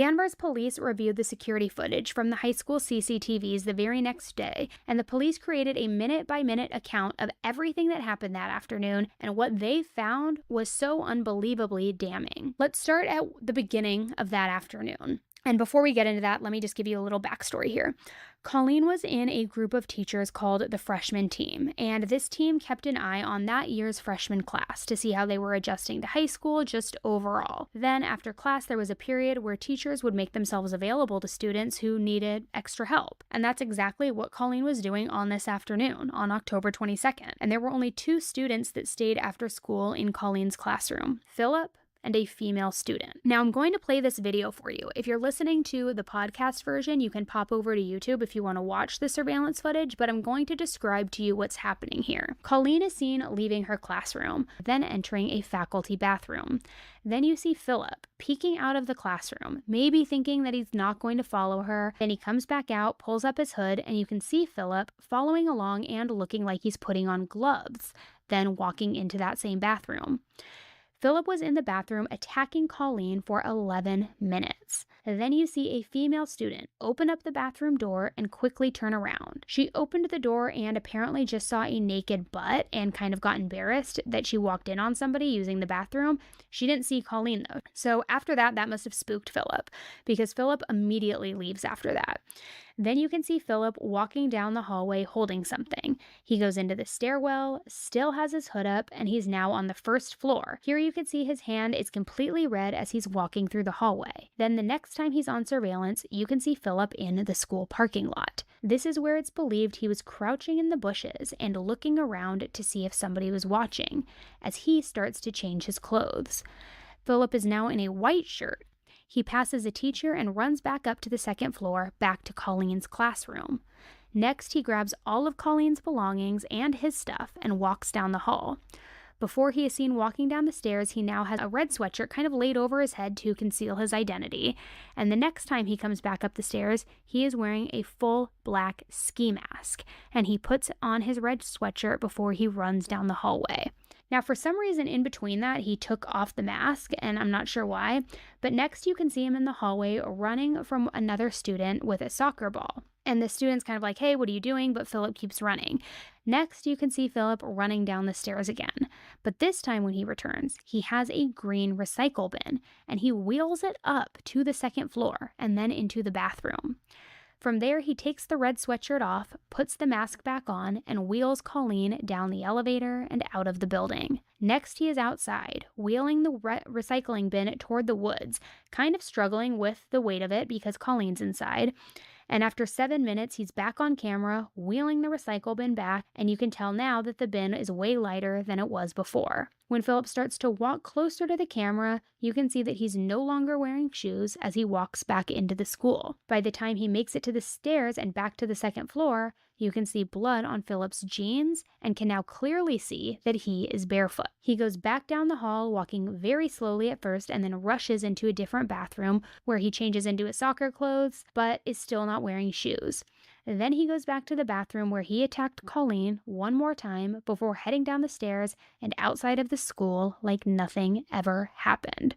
Danvers police reviewed the security footage from the high school CCTVs the very next day, and the police created a minute-by-minute account of everything that happened that afternoon, and what they found was so unbelievably damning. Let's start at the beginning of that afternoon. And before we get into that, let me just give you a little backstory here. Colleen was in a group of teachers called the freshman team, and this team kept an eye on that year's freshman class to see how they were adjusting to high school just overall. Then after class, there was a period where teachers would make themselves available to students who needed extra help. And that's exactly what Colleen was doing on this afternoon, on October 22nd. And there were only 2 students that stayed after school in Colleen's classroom, Philip and a female student. Now I'm going to play this video for you. If you're listening to the podcast version, you can pop over to YouTube if you want to watch the surveillance footage, but I'm going to describe to you what's happening here. Colleen is seen leaving her classroom, then entering a faculty bathroom. Then you see Philip peeking out of the classroom, maybe thinking that he's not going to follow her. Then he comes back out, pulls up his hood, and you can see Philip following along and looking like he's putting on gloves, then walking into that same bathroom. Philip was in the bathroom attacking Colleen for 11 minutes. Then you see a female student open up the bathroom door and quickly turn around. She opened the door and apparently just saw a naked butt and kind of got embarrassed that she walked in on somebody using the bathroom. She didn't see Colleen though. So after that must have spooked Philip, because Philip immediately leaves after that. Then you can see Philip walking down the hallway holding something. He goes into the stairwell, still has his hood up, and he's now on the first floor. Here you can see his hand is completely red as he's walking through the hallway. Then the next time he's on surveillance, you can see Philip in the school parking lot. This is where it's believed he was crouching in the bushes and looking around to see if somebody was watching, as he starts to change his clothes. Philip is now in a white shirt. He passes a teacher and runs back up to the second floor, back to Colleen's classroom. Next, he grabs all of Colleen's belongings and his stuff and walks down the hall. Before he is seen walking down the stairs, he now has a red sweatshirt kind of laid over his head to conceal his identity. And the next time he comes back up the stairs, he is wearing a full black ski mask. And he puts on his red sweatshirt before he runs down the hallway. Now, for some reason in between that, he took off the mask, and I'm not sure why, but next you can see him in the hallway running from another student with a soccer ball. And the student's kind of like, hey, what are you doing? But Philip keeps running. Next, you can see Philip running down the stairs again. But this time when he returns, he has a green recycle bin, and he wheels it up to the second floor and then into the bathroom. From there, he takes the red sweatshirt off, puts the mask back on, and wheels Colleen down the elevator and out of the building. Next, he is outside, wheeling the recycling bin toward the woods, kind of struggling with the weight of it because Colleen's inside. And after 7 minutes, he's back on camera, wheeling the recycle bin back, and you can tell now that the bin is way lighter than it was before. When Philip starts to walk closer to the camera, you can see that he's no longer wearing shoes as he walks back into the school. By the time he makes it to the stairs and back to the second floor, you can see blood on Philip's jeans and can now clearly see that he is barefoot. He goes back down the hall, walking very slowly at first, and then rushes into a different bathroom where he changes into his soccer clothes, but is still not wearing shoes. Then he goes back to the bathroom where he attacked Colleen one more time before heading down the stairs and outside of the school like nothing ever happened.